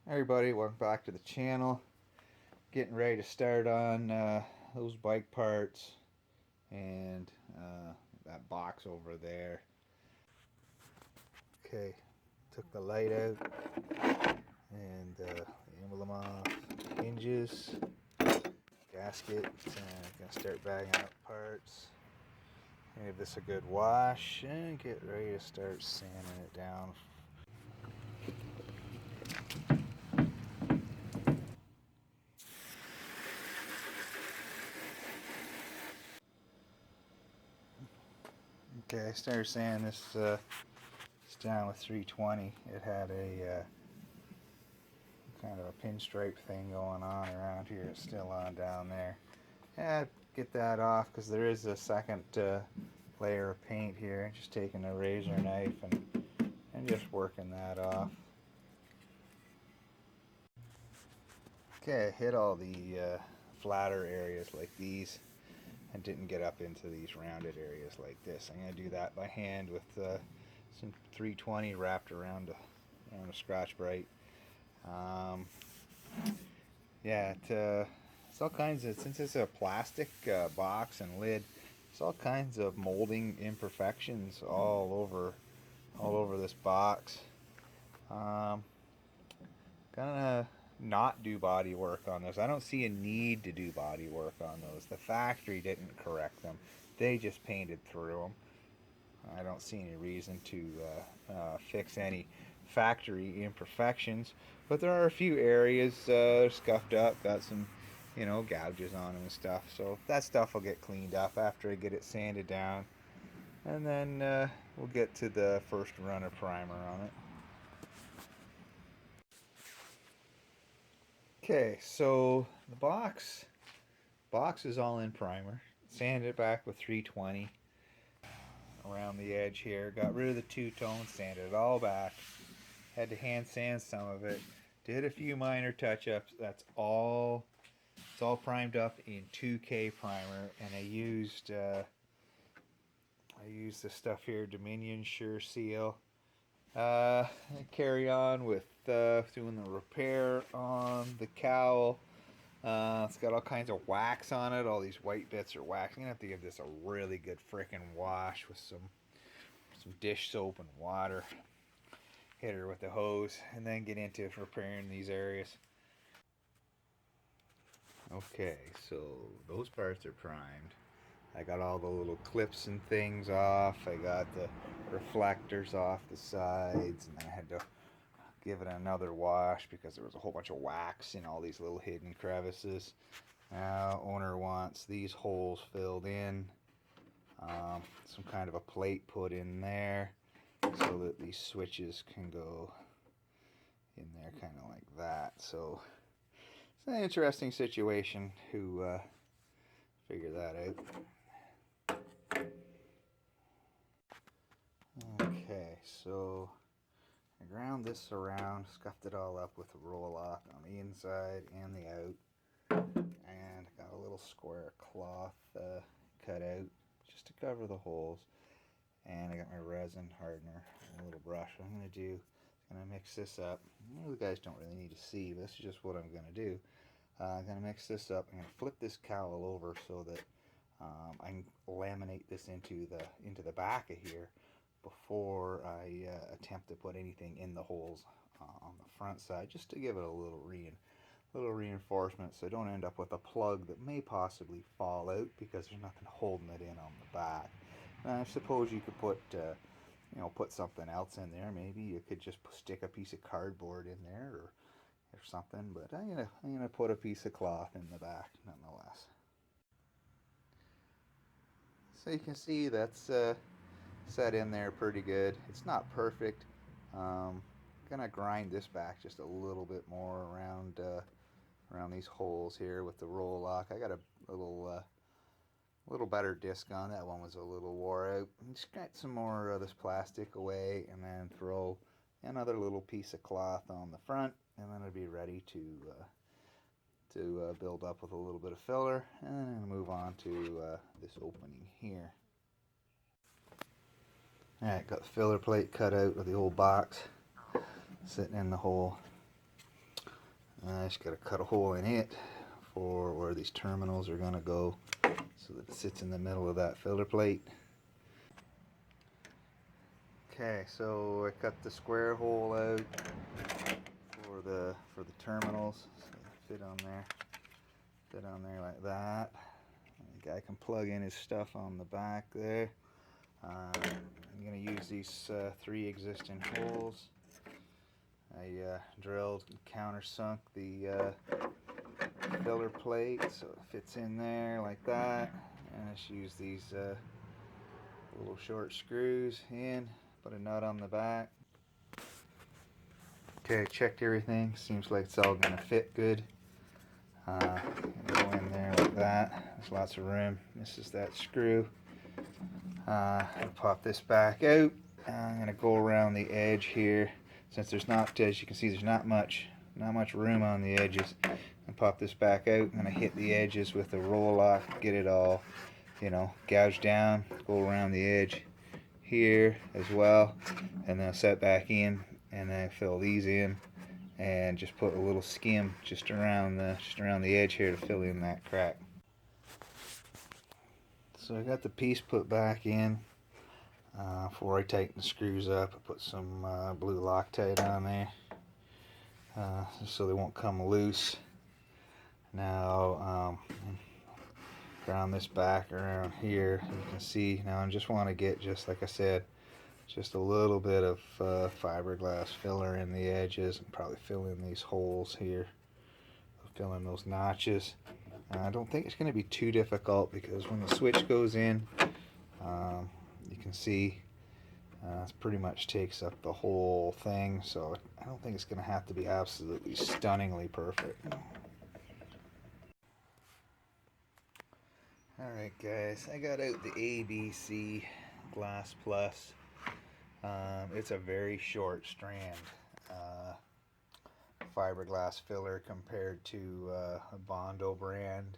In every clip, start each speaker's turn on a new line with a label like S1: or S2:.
S1: Hey everybody, welcome back to the channel. Getting ready to start on those bike parts and that box over there. Okay, took the light out and the emblem off, hinges, gasket. Gonna start bagging up parts. Give this a good wash and get ready to start sanding it down. Okay, I started sanding this down with 320. It had a kind of a pinstripe thing going on around here. It's still on down there. Yeah, get that off because there is a second layer of paint here. Just taking a razor knife and just working that off. Okay, I hit all the flatter areas like these and didn't get up into these rounded areas like this. I'm going to do that by hand with some 320 wrapped around a Scotch-Brite. Yeah, it's all kinds of, since it's a plastic box and lid, it's all kinds of molding imperfections all over this box. Gonna not do body work on those. I don't see a need to do body work on those. The factory didn't correct them. They just painted through them. I don't see any reason to fix any factory imperfections, but there are a few areas scuffed up, got some, gouges on them and stuff. So that stuff will get cleaned up after I get it sanded down, and then we'll get to the first run of primer on it. Okay, so the box is all in primer. Sanded it back with 320 around the edge here. Got rid of the two-tone, sanded it all back. Had to hand sand some of it. Did a few minor touch-ups. That's all. It's all primed up in 2K primer, and I used this stuff here, Dominion Sure Seal. I carry on with doing the repair on the cowl. It's got all kinds of wax on it. All these white bits are wax. I'm gonna have to give this a really good frickin' wash with some dish soap and water. Hit her with the hose and then get into repairing these areas. Okay, so those parts are primed. I got all the little clips and things off. I got the reflectors off the sides, and then I had to give it another wash because there was a whole bunch of wax in all these little hidden crevices. Now owner wants these holes filled in, some kind of a plate put in there so that these switches can go in there kind of like that. So it's an interesting situation to figure that out. Okay, so I ground this around, scuffed it all up with a roll-off on the inside and the out, and got a little square cloth cut out just to cover the holes. And I got my resin hardener and a little brush. What I'm going to do is going to mix this up. You guys don't really need to see, but this is just what I'm going to do. I'm going to mix this up. I'm going to flip this cowl over so that I can laminate this into the back of here before I attempt to put anything in the holes on the front side, just to give it a little reinforcement so I don't end up with a plug that may possibly fall out because there's nothing holding it in on the back. I suppose you could put put something else in there. Maybe you could just stick a piece of cardboard in there or something, but I'm gonna put a piece of cloth in the back nonetheless. So you can see that's set in there pretty good. It's not perfect. Gonna grind this back just a little bit more around these holes here with the roll lock. I got a little better disc on. That one was a little wore out. Just get some more of this plastic away and then throw another little piece of cloth on the front, and then it'll be ready to build up with a little bit of filler, and then move on to this opening here. Alright, got the filler plate cut out of the old box sitting in the hole. I just got to cut a hole in it for where these terminals are going to go so that it sits in the middle of that filler plate. Okay, so I cut the square hole out for the terminals, so they fit on there like that. And the guy can plug in his stuff on the back there. I'm going to use these 3 existing holes. I drilled and countersunk the filler plate so it fits in there like that, and I just use these little short screws in, put a nut on the back. Okay, I checked everything, seems like it's all going to fit good. Go in there like that, there's lots of room. This is that screw. I'll pop this back out. I'm going to go around the edge here, since there's not, as you can see, there's not much room on the edges, and pop this back out. I'm going to hit the edges with a roll lock, get it all, you know, gouged down, go around the edge here as well, and then set back in, and then fill these in, and just put a little skim just around the edge here to fill in that crack. So I got the piece put back in. Before I tighten the screws up, I put some blue Loctite on there so they won't come loose. Now ground this back around here. You can see now I just want to get, just like I said, just a little bit of fiberglass filler in the edges, and probably fill in these holes here, fill in those notches. I don't think it's going to be too difficult, because when the switch goes in, you can see it pretty much takes up the whole thing, so I don't think it's going to have to be absolutely stunningly perfect. Alright guys, I got out the ABC Glass Plus. It's a very short strand fiberglass filler compared to a Bondo brand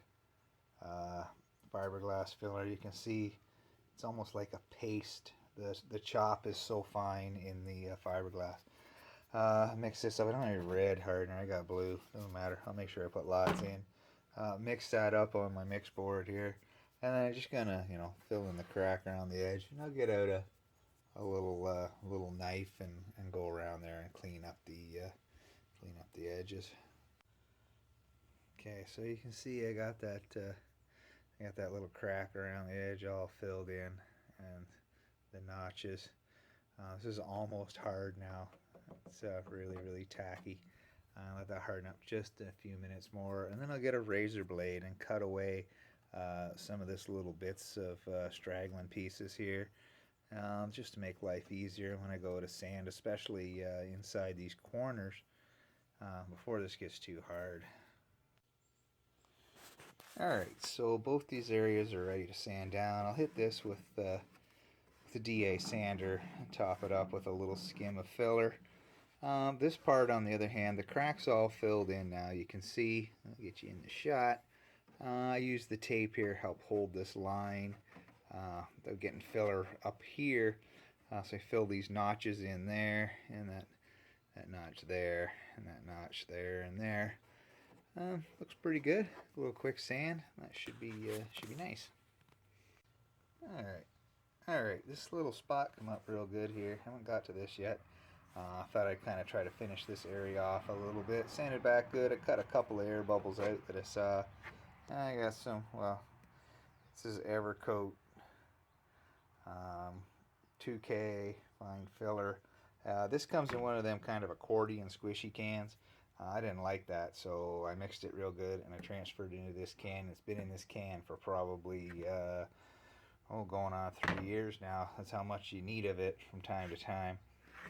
S1: fiberglass filler. You can see it's almost like a paste. The chop is so fine in the fiberglass. Mix this up. I don't have any red hardener. I got blue. Doesn't matter. I'll make sure I put lots in. Mix that up on my mix board here, and then I'm just gonna, you know, fill in the crack around the edge, and I'll get out a little knife and go around there and clean up the edges. Okay, so you can see I got that little crack around the edge all filled in, and the notches. This is almost hard now. It's really tacky. Let that harden up just a few minutes more, and then I'll get a razor blade and cut away some of this little bits of straggling pieces here, just to make life easier when I go to sand, especially inside these corners, before this gets too hard. Alright, so both these areas are ready to sand down. I'll hit this with the DA sander and top it up with a little skim of filler. This part, on the other hand, the crack's all filled in now. You can see, I'll get you in the shot. I use the tape here to help hold this line. They're getting filler up here, so I fill these notches in there, and that notch there, and that notch there and there. Looks pretty good. A little quick sand. That should be nice. Alright, this little spot come up real good here. Haven't got to this yet. I thought I'd kind of try to finish this area off a little bit. Sanded back good. I cut a couple of air bubbles out that I saw. I got some, well, this is Evercoat 2K fine filler. This comes in one of them kind of accordion squishy cans. I didn't like that, so I mixed it real good and I transferred it into this can. It's been in this can for probably going on 3 years now. That's how much you need of it from time to time.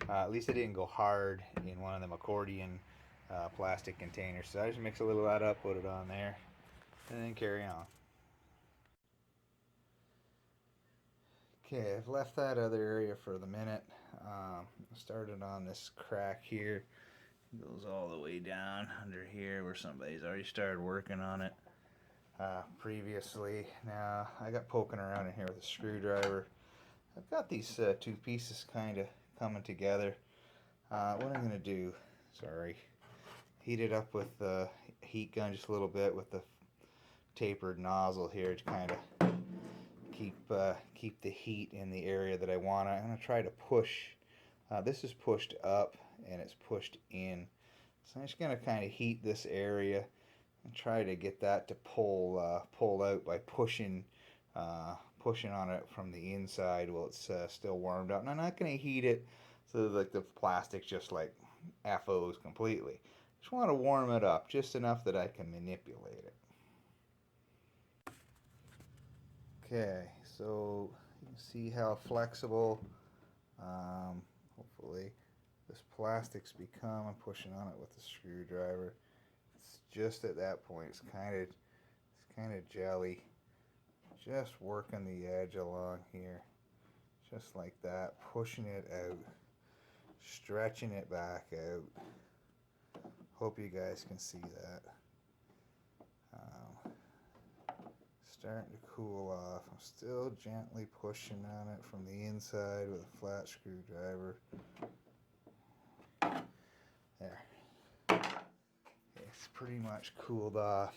S1: At least it didn't go hard in one of them accordion plastic containers. So I just mix a little of that up, put it on there, and then carry on. Okay, I've left that other area for the minute. Started on this crack here. It goes all the way down under here where somebody's already started working on it previously. Now I got poking around in here with a screwdriver. I've got these two pieces kind of coming together. What I'm going to do, heat it up with the heat gun just a little bit with the tapered nozzle here to kind of keep the heat in the area that I want. I'm going to try to push. This is pushed up and it's pushed in. So I'm just going to kind of heat this area and try to get that to pull out by pushing on it from the inside while it's still warmed up. And I'm not going to heat it so that like the plastic just like FOs completely. Just want to warm it up just enough that I can manipulate it. Okay, so you can see how flexible, hopefully, this plastic's become. I'm pushing on it with the screwdriver. It's just at that point. It's kind of jelly. Just working the edge along here, just like that. Pushing it out, stretching it back out. Hope you guys can see that. Starting to cool off. I'm still gently pushing on it from the inside with a flat screwdriver. There. It's pretty much cooled off,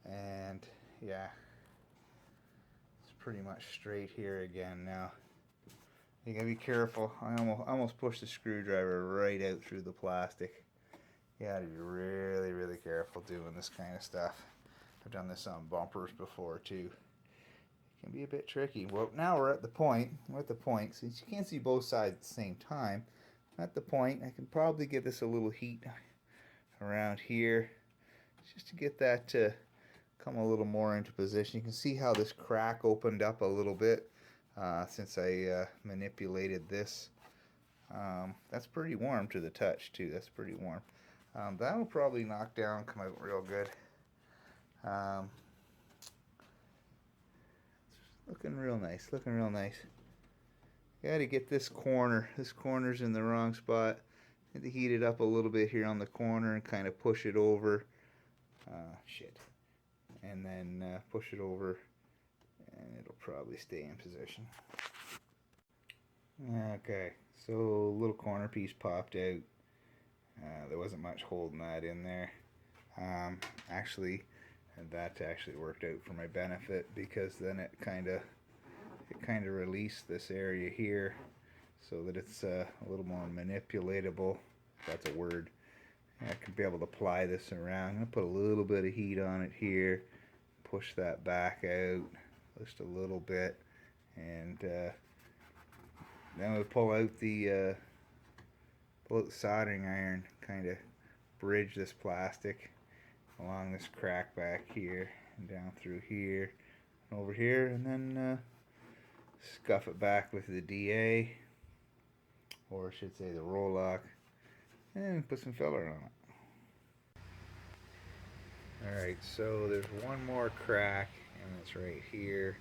S1: and yeah, it's pretty much straight here again now. You gotta be careful. I almost pushed the screwdriver right out through the plastic. You gotta be really, really careful doing this kind of stuff. I've done this on bumpers before too. It can be a bit tricky. Well, now we're at the point. Since you can't see both sides at the same time, at the point I can probably give this a little heat around here just to get that to come a little more into position. You can see how this crack opened up a little bit since I manipulated this. That's pretty warm to the touch too. That's pretty warm. That will probably knock down, come out real good. Looking real nice, looking real nice. Gotta get this corner. This corner's in the wrong spot. Need to heat it up a little bit here on the corner and kind of push it over. And then push it over, and it'll probably stay in position. Okay, so a little corner piece popped out. There wasn't much holding that in there. Actually, that actually worked out for my benefit, because then it kind of released this area here so that it's a little more manipulatable, if that's a word. I can be able to apply this around. I'm going to put a little bit of heat on it here, push that back out just a little bit, and then we pull out the soldering iron, kind of bridge this plastic along this crack back here and down through here and over here, and then scuff it back with the DA, or I should say the roll-lock, and put some filler on it. Alright, so there's one more crack, and it's right here,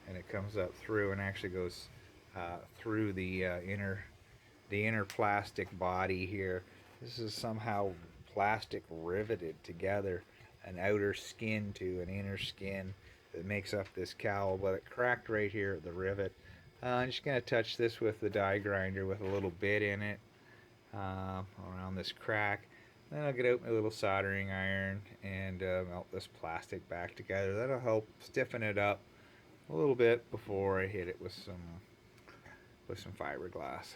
S1: and it comes up through and actually goes through the inner plastic body here. This is somehow plastic riveted together, an outer skin to an inner skin that makes up this cowl, but it cracked right here at the rivet. I'm just going to touch this with the die grinder with a little bit in it around this crack. Then I'll get out my little soldering iron and melt this plastic back together. That'll help stiffen it up a little bit before I hit it with some fiberglass.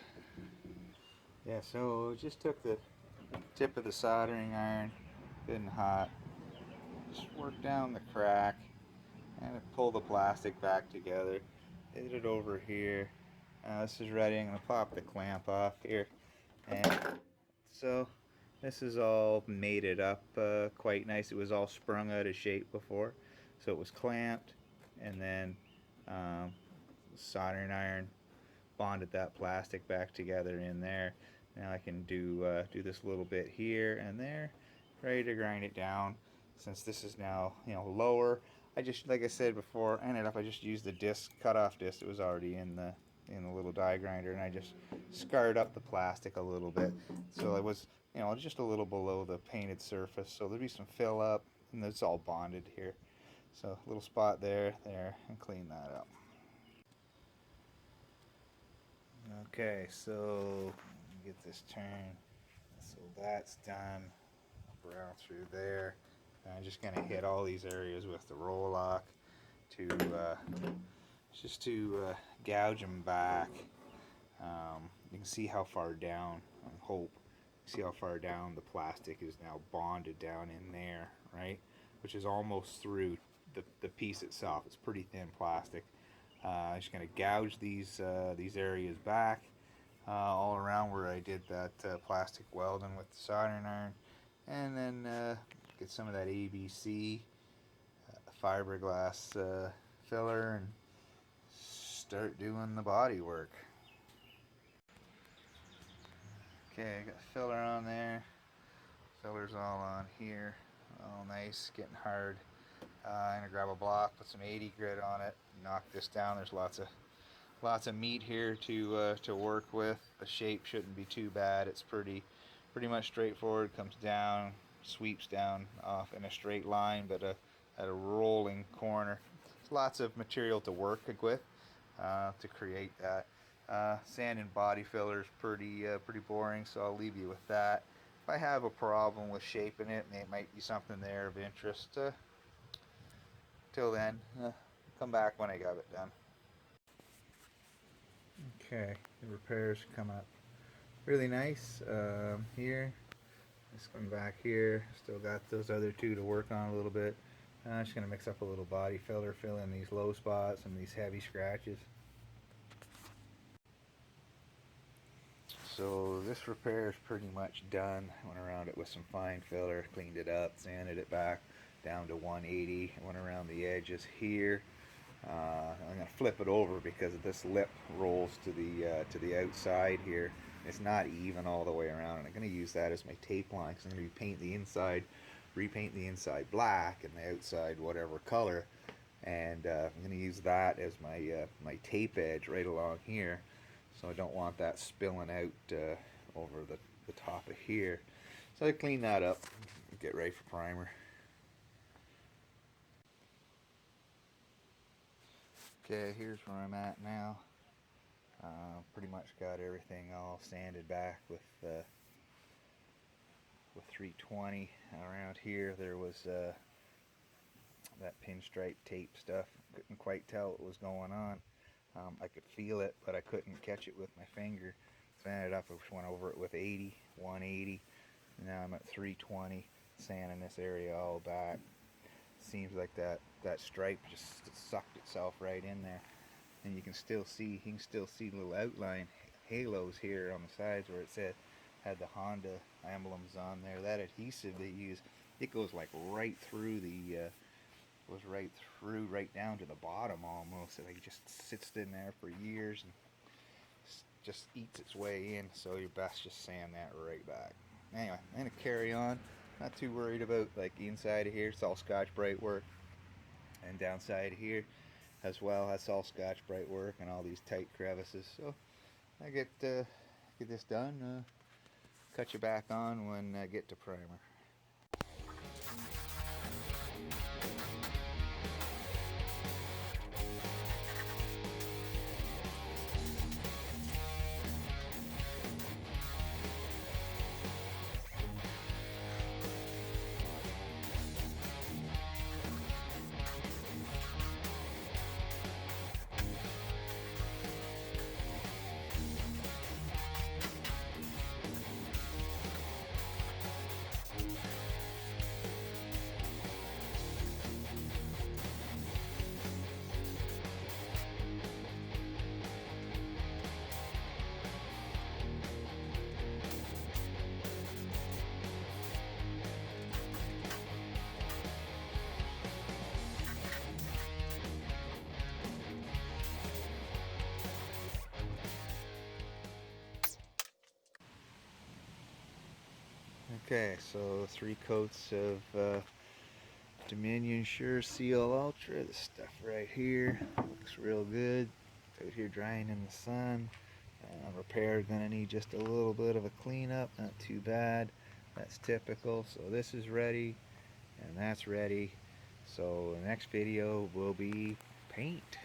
S1: Yeah, so just took the tip of the soldering iron, getting hot, just work down the crack and pull the plastic back together. Hit it over here. This is ready. I'm going to pop the clamp off here, and so this is all mated up quite nice. It was all sprung out of shape before, so it was clamped, and then soldering iron bonded that plastic back together in there. Now I can do this little bit here and there, ready to grind it down. Since this is now lower, I just, like I said before, I just used the disc, cut-off disc that was already in the little die grinder, and I just scarred up the plastic a little bit, so it was just a little below the painted surface. So there'll be some fill up, and it's all bonded here. So a little spot there, and clean that up. Okay, so get this turned. So that's done. brown through there. And I'm just going to hit all these areas with the roll lock to just to gouge them back. You can see how far down, I hope, see how far down the plastic is now bonded down in there, right? Which is almost through the piece itself. It's pretty thin plastic. I'm just going to gouge these areas back all around where I did that plastic welding with the soldering iron, and then get some of that ABC fiberglass filler and start doing the body work. Okay, I got filler on there. Filler's all on here. All nice, getting hard. I'm gonna grab a block, put some 80 grit on it, knock this down. There's lots of meat here to work with. The shape shouldn't be too bad. It's pretty much straightforward. Comes down, sweeps down off in a straight line, but at a rolling corner. There's lots of material to work with to create that. Sand and body filler is pretty boring, so I'll leave you with that. If I have a problem with shaping it, and it might be something there of interest, till then, come back when I got it done. Okay, the repairs come up really nice here. Just going back here, still got those other two to work on a little bit. I'm just going to mix up a little body filler, fill in these low spots and these heavy scratches. So this repair is pretty much done. Went around it with some fine filler, cleaned it up, sanded it back down to 180. Went around the edges here. I'm going to flip it over because this lip rolls to the outside here. It's not even all the way around, and I'm going to use that as my tape line because I'm going to be painting the inside, repaint the inside black and the outside whatever color, and I'm going to use that as my tape edge right along here. So I don't want that spilling out over the top of here. So I clean that up and get ready for primer. Okay, here's where I'm at now. Pretty much got everything all sanded back with 320. Around here there was that pinstripe tape stuff. Couldn't quite tell what was going on. I could feel it, but I couldn't catch it with my finger. So I ended up, I went over it with 80, 180. Now I'm at 320, sanding this area all back. Seems like that stripe just sucked itself right in there, and you can still see little outline halos here on the sides where it said had the Honda emblems on there. That adhesive they use, it goes like right through right down to the bottom almost. It like just sits in there for years and just eats its way in, so you're best just sand that right back. Anyway, I'm gonna carry on. Not too worried about like the inside of here. It's all Scotch-Brite work, and downside here as well, that's all Scotch-Brite work and all these tight crevices. So I get this done, cut you back on when I get to primer. Okay, so 3 coats of Dominion Sure Seal Ultra. This stuff right here looks real good. Out here drying in the sun. Repair gonna need just a little bit of a cleanup. Not too bad. That's typical. So this is ready, and that's ready. So the next video will be paint.